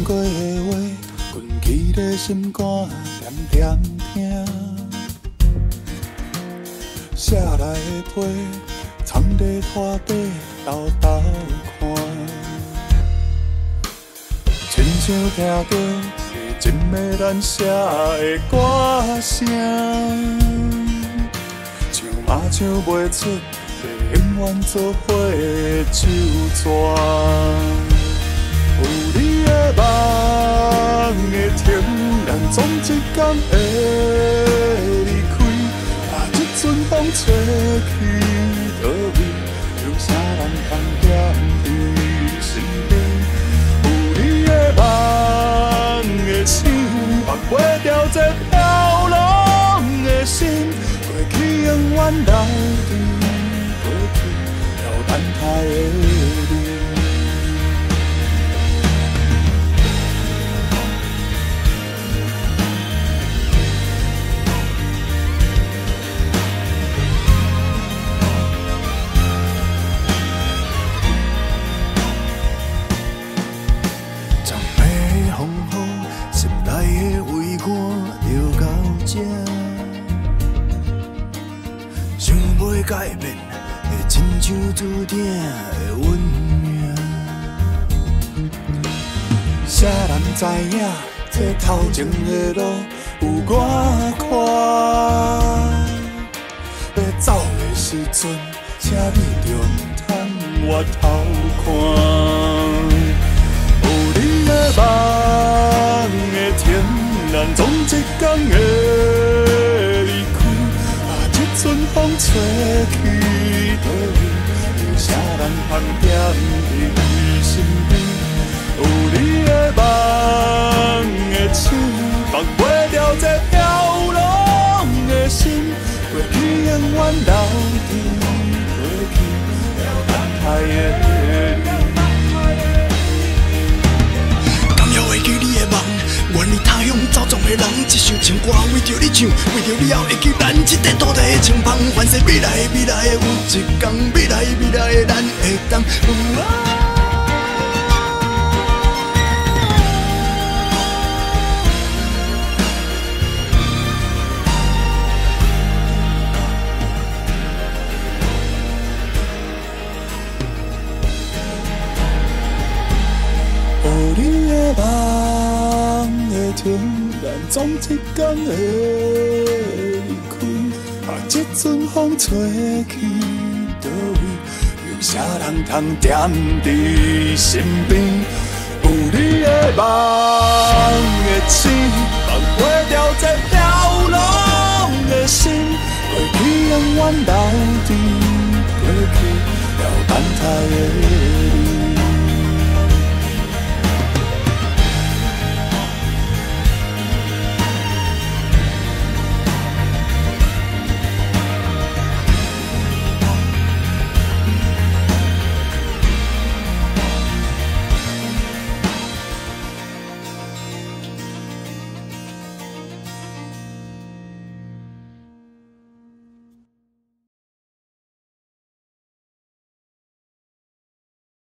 过的话，困起的心肝点点听。写来的批，藏在拖底豆豆看。亲像听到真的咱写的歌声，唱嘛唱袂出，永远做伙的手纸。有你的梦的停，咱总一天会离开。啊，这阵风吹去倒位，有啥人通惦在身边？有你的梦的醒，放袂掉这飘浪的心，过去永远留伫过去，了等待的你。改变会亲像注定的运命，谁人知影这头前的路有多宽？要走的时阵，请你着通回头看。有你的梦的天，咱总一天会离开。春风吹去倒位，有啥人通惦在身边？有你的梦的手，放袂掉这飘浪的心，过去永远留伫过去，了等待的你。甘愿会记你的梦。愿你他乡走撞的人，一首情歌为着你唱，为着你后会记咱这块土地的清芳。凡是未来的有一天，未来的咱会当。有你的梦的停，咱总一天会离开。啊，这阵风吹去倒位，有啥人通惦在身边？有你的梦的醒，放袂掉这飘浪的心，过去永远留伫过去，了等待的你。